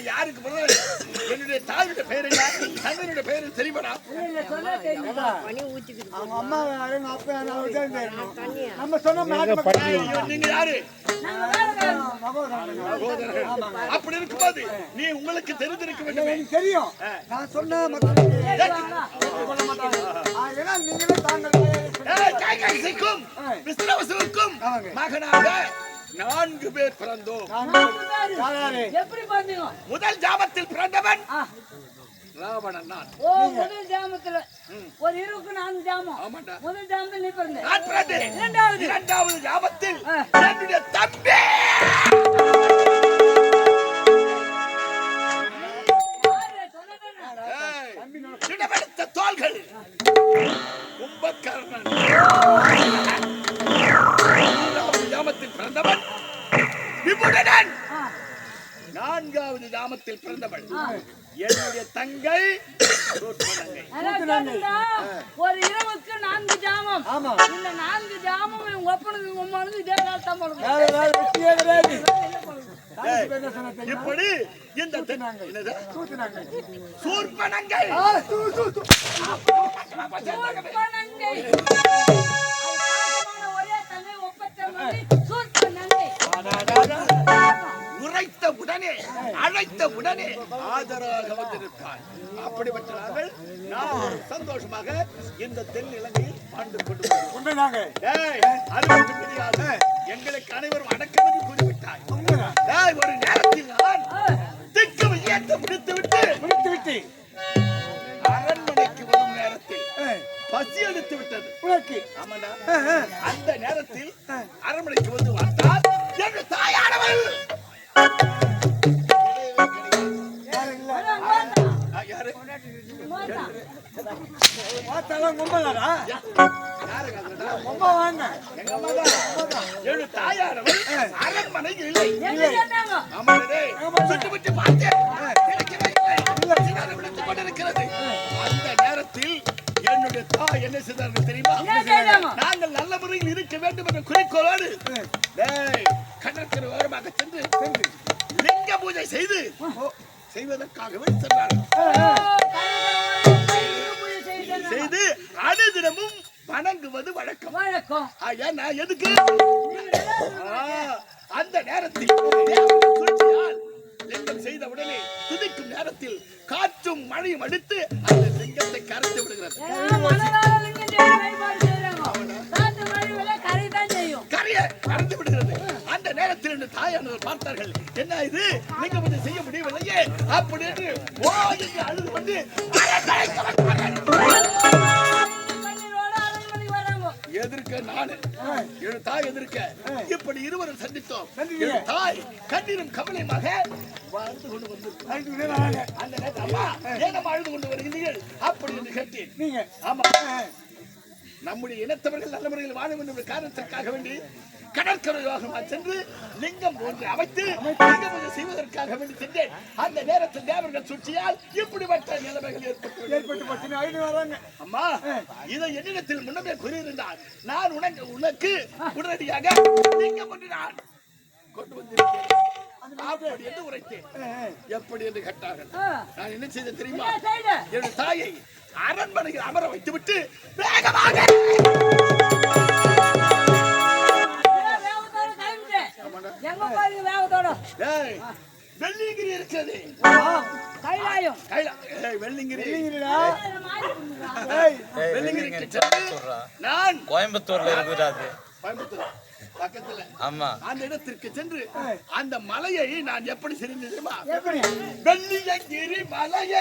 யாருக்கு முதல்ல என்னுடைய தாயுடைய பெயர் என்ன, தந்தையுடைய பெயர் தெரியுமாடா? அவங்க அம்மா யாரும் அப்பா யாரும் நம்ம சொன்ன நீங்க யாரு? அப்படி இருக்கும்போது நீ உங்களுக்கு தெரிந்திருக்க வேண்டும். தெரியும், நான் சொன்ன மக்களுக்கு மகனாக 4 பேர் பிறந்தோம். முதல் ஜாமத்தில் பிறந்தவன் ராவணன். நான் முதல் ஜாமத்துல ஒரு 24 ஜாமம். முதல் ஜாமத்தில் நீ பிறந்த. இரண்டாவது ஜாமத்தில் என்னுடைய தம்பி இடமெடுத்த தோள்கள் கும்பகர்ணன். ஜாமத்தில் பிறந்தவன் விபுடனன். 4வது ஜாமத்தில் பிறந்தவள் என்னுடைய தங்கை. ஒரு இரவுக்கு 4 ஜாமம். இந்த 4 ஜாமம் உங்க ஒப்பனுக்கு உம்மானுக்கு இதே காலத்தான் போடுங்க. இப்படி இந்த சூர்பனங்கை ஒரே தங்கை ஒப்பற்ற சூர்பனங்கை உரைத்த உடனே அழைத்த உடனே ஆதரவாக வந்திருப்பார். அப்படிப்பட்டவர்கள் நாம் சந்தோஷமாக இந்த தென் இலங்கையில் ஆண்டு கொண்டு அது மட்டும் தெரியாது, எங்களுக்கு அனைவரும் அடக்கம் என்று கூறிவிட்டாய். ஒரு நேரத்தில் நான் திக்கு விஜயத்தை முடித்துவிட்டு அரண்மனைக்கு வரும் நேரத்தில் பசி எடுத்து விட்டது. ஆமாண்டா, அந்த நேரத்தில் அரண்மனைக்கு வந்து பார்த்தால் என் தாயானவள் அரண்மனையில் இல்லை. சுட்டுவிட்டு பார்த்தேன், கொண்டிருக்கிறது. அந்த நேரத்தில் என்னுடைய தாய் என்ன செய்தார்கள் தெரியுமா? நாங்கள் நல்ல முறையில் இருக்க வேண்டும் என்ற குறிக்கோளோடு கடற்கரை ஓரமாக சென்று லிங்க பூஜை செய்வதற்காகவே சென்றார்கள். செய்து அனுதினமும் வணங்குவது வழக்கம். எதுக்கு? அந்த நேரத்தில் லிங்கம் செய்த உடனே துதிக்கும் நேரத்தில் காற்றும் மழையும் அடித்து அந்த லிங்கத்தை கரைத்து விடுகிறது. கரையை கரைத்து விடுகிறது. அந்த நேரத்தில் என்று தாயானவர் பார்த்தார்கள், என்ன இது லிங்கம் பூஜை செய்ய முடியவில்லையே அப்படி என்று அழுது கொண்டு எதிர்க்க நானு என் தாய் எதிர்க்க இப்படி இருவரும் சந்தித்தோம். என் தாய் கண்ணீரும் கவலையுமாக வாழ்ந்து கொண்டு வந்து அந்த நேரத்தில் அம்மா ஏனம்மா அழுது கொண்டு வருகிறீர்கள் அப்படி என்று கேட்டேன். ஆமா, நம்முடைய இனத்தவர்கள் நல்ல முறையில் வாழ வேண்டும் என்ற காரணத்திற்காக வேண்டி கடற்கரையாக சென்று லிங்கம் ஒன்று அமைத்து லிங்கம் ஒன்று செய்வதற்காக வேண்டி சென்றேன். அந்த நேரத்தில் தேவர்கள் சூழ்ச்சியால் இப்படிப்பட்ட நிலைமைகள் ஏற்பட்டு அம்மா இதை என்னிடத்தில் முன்னமே கூறியிருந்தார். நான் உனக்கு உடனடியாக லிங்கம் ஒன்று நான் கொண்டு வந்திருக்கேன் அப்படி என்று உரைத்தேன். எப்படி என்று கேட்டார்கள். நான் என்ன செய்த தெரியுமா? என் தாயை அரண்மனையில் அமர வைத்துவிட்டு வேகமாக வெள்ளிங்கிரி இருக்கிறது. நான் கோயம்புத்தூர்ல இருக்கிறாரு. பக்கத்துல ஆமா, அந்த இடத்திற்கு சென்று அந்த மலையை நான் எப்படி தெரிந்து தெரியுமா? வெள்ளியங்கிரி மலையை